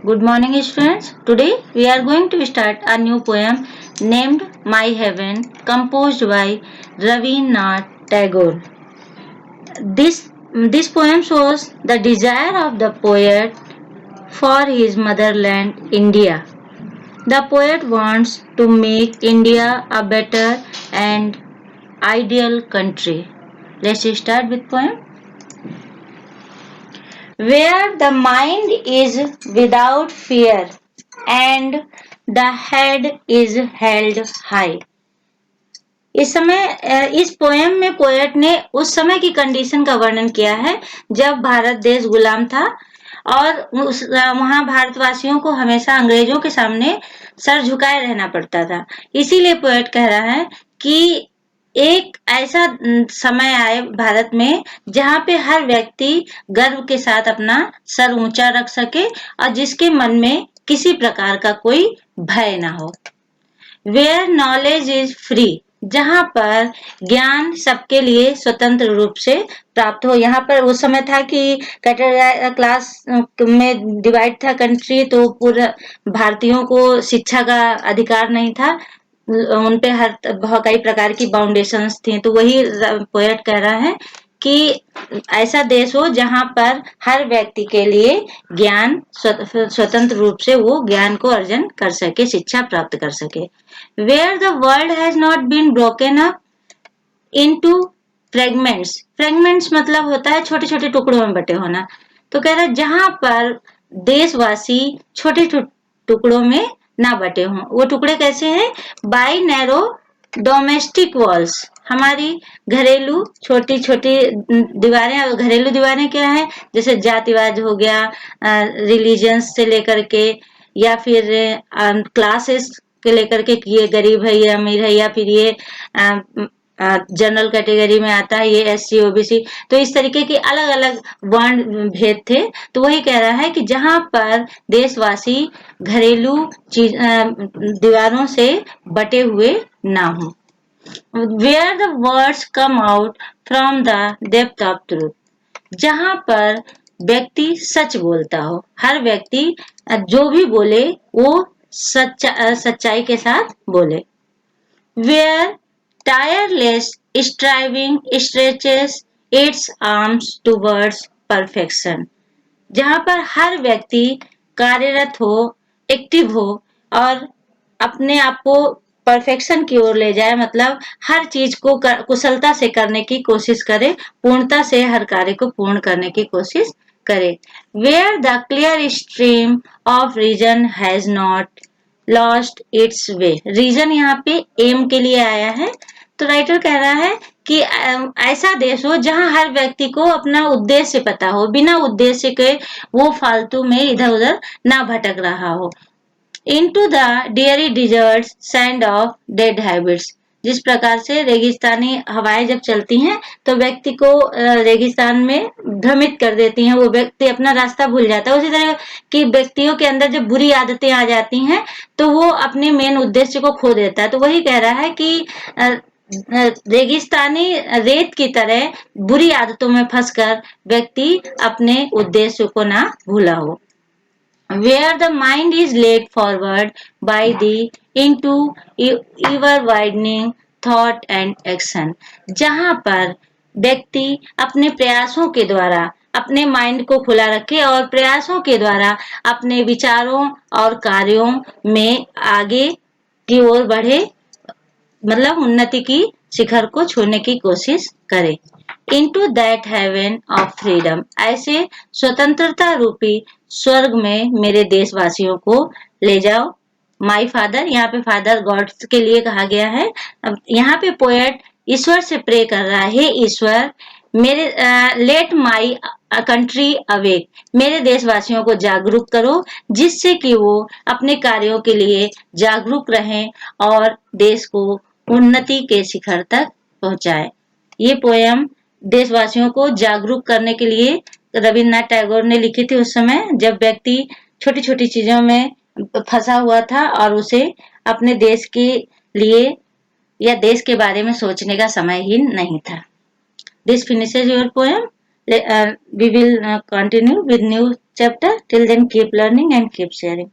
Good morning, students. Today we are going to start a new poem named My Heaven, composed by Rabindranath Tagore. This poem shows the desire of the poet for his motherland, India. The poet wants to make India a better and ideal country. Let's start with poem. Where the mind is without fear and the head is held high. इस poem में poet ने उस समय की condition का वर्णन किया है जब भारत देश गुलाम था और वहां भारतवासियों को हमेशा अंग्रेजों के सामने सर झुकाए रहना पड़ता था। इसीलिए पोएट कह रहा है कि एक ऐसा समय आए भारत में जहां पे हर व्यक्ति गर्व के साथ अपना सर ऊंचा रख सके और जिसके मन में किसी प्रकार का कोई भय ना हो। वेयर नॉलेज इज फ्री, जहां पर ज्ञान सबके लिए स्वतंत्र रूप से प्राप्त हो। यहाँ पर उस समय था कि क्लास में डिवाइड था कंट्री, तो पूरा भारतीयों को शिक्षा का अधिकार नहीं था, उन पे कई प्रकार की बाउंडेशंस थी। तो वही पोएट कह रहा है कि ऐसा देश हो जहां पर हर व्यक्ति के लिए ज्ञान स्वतंत्र रूप से वो ज्ञान को अर्जन कर सके, शिक्षा प्राप्त कर सके। Where the world has not been broken up into fragments. Fragments मतलब होता है छोटे छोटे टुकड़ों में बटे होना। तो कह रहा है जहां पर देशवासी छोटे टुकड़ों में ना बटे हों। वो टुकड़े कैसे हैं? बाय नैरो डोमेस्टिक वॉल्स, हमारी घरेलू छोटी छोटी दीवारें। घरेलू दीवारें क्या है? जैसे जातिवाद हो गया, रिलीजन्स से लेकर के, या फिर क्लासेस के लेकर के, ये गरीब है, ये अमीर है, या फिर ये जनरल कैटेगरी में आता है, ये एससी ओबीसी। तो इस तरीके की अलग अलग वर्ण भेद थे। तो वही कह रहा है कि जहां पर देशवासी घरेलू दीवारों से बटे हुए ना हो। Where the words come out from the depth of truth, जहां पर व्यक्ति सच बोलता हो। हर व्यक्ति जो भी बोले वो सच्चाई के साथ बोले। Where tireless striving stretches its arms towards perfection, जहां पर हर व्यक्ति कार्यरत हो, एक्टिव हो और अपने आप को परफेक्शन की ओर ले जाए, मतलब हर चीज को कुशलता से करने की कोशिश करे, पूर्णता से हर कार्य को पूर्ण करने की कोशिश करे। Where the clear stream of reason has not lost its way, reason यहाँ पे एम के लिए आया है। तो राइटर कह रहा है कि ऐसा देश हो जहां हर व्यक्ति को अपना उद्देश्य पता हो, बिना उद्देश्य के वो फालतू में इधर उधर ना भटक रहा हो। Into the dreary desert's sand of dead habits, जिस प्रकार से रेगिस्तानी हवाएं जब चलती हैं तो व्यक्ति को रेगिस्तान में भ्रमित कर देती हैं, वो व्यक्ति अपना रास्ता भूल जाता है। उसी तरह कि व्यक्तियों के अंदर जब बुरी आदतें आ जाती हैं तो वो अपने मेन उद्देश्य को खो देता है। तो वही कह रहा है कि रेगिस्तानी रेत की तरह बुरी आदतों में फंसकर व्यक्ति अपने उद्देश्य को ना भूला हो। Where the mind is led forward by the into ever widening thought and action, जहां पर व्यक्ति अपने प्रयासों के द्वारा अपने माइंड को खुला रखे और प्रयासों के द्वारा अपने विचारों और कार्यों में आगे की ओर बढ़े, मतलब उन्नति की शिखर को छूने की कोशिश करे। Into that heaven of freedom, ऐसे स्वतंत्रता रूपी स्वर्ग में मेरे देशवासियों को ले जाओ। माई फादर, यहाँ पे फादर गॉड के लिए कहा गया है। अब यहाँ पे पोएट ईश्वर से प्रे कर रहा है, हे ईश्वर मेरे लेट माई कंट्री अवेक, मेरे देशवासियों को जागरूक करो जिससे कि वो अपने कार्यों के लिए जागरूक रहें और देश को उन्नति के शिखर तक पहुंचाए। ये पोयम देशवासियों को जागरूक करने के लिए रविन्द्रनाथ टैगोर ने लिखी थी उस समय जब व्यक्ति छोटी छोटी चीजों में फंसा हुआ था और उसे अपने देश के लिए या देश के बारे में सोचने का समय ही नहीं था। This finishes your poem. We will continue with new chapter. Till then, keep learning and keep sharing.